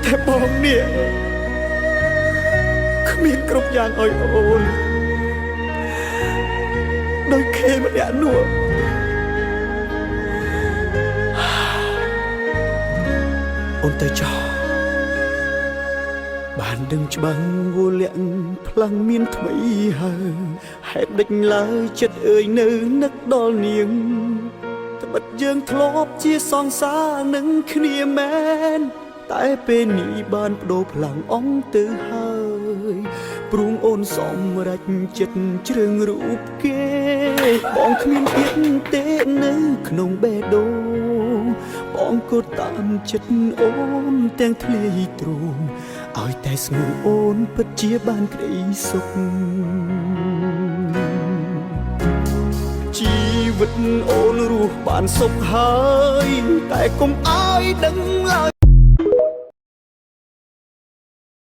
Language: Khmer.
តែបងនេះគ្មានគ្រប់យ៉ាងឲ្យអូនដោយខេម្នាក់នោះអូនទៅចោលបានដឹងច្បាស់វលាក់ផ្លាំងមានថ្មីហើយហេតុដេចឡើយចិត្តអើយនៅនឹកដល់នាងត្បិតយើងធ្លាប់ជាសង្សារនឹងគ្នាមែនតែពេលនេះបានបដូរផ្លាំងអងទៅហើយព្រួងអូនសម្រេចចិត្តជ្រើងរូបគេបងគ្មានទៀតទេនៅក្នុងបេះដូងបងក៏តាមចិត្តអូនទាំងធ្លាយទ្រូងឲ្យតែស្ងួនអូនពិតជាបានក្តីសុខជីវិតអូនរស់បានសុខហើយតែកុំឲ្យដឹងឡើយ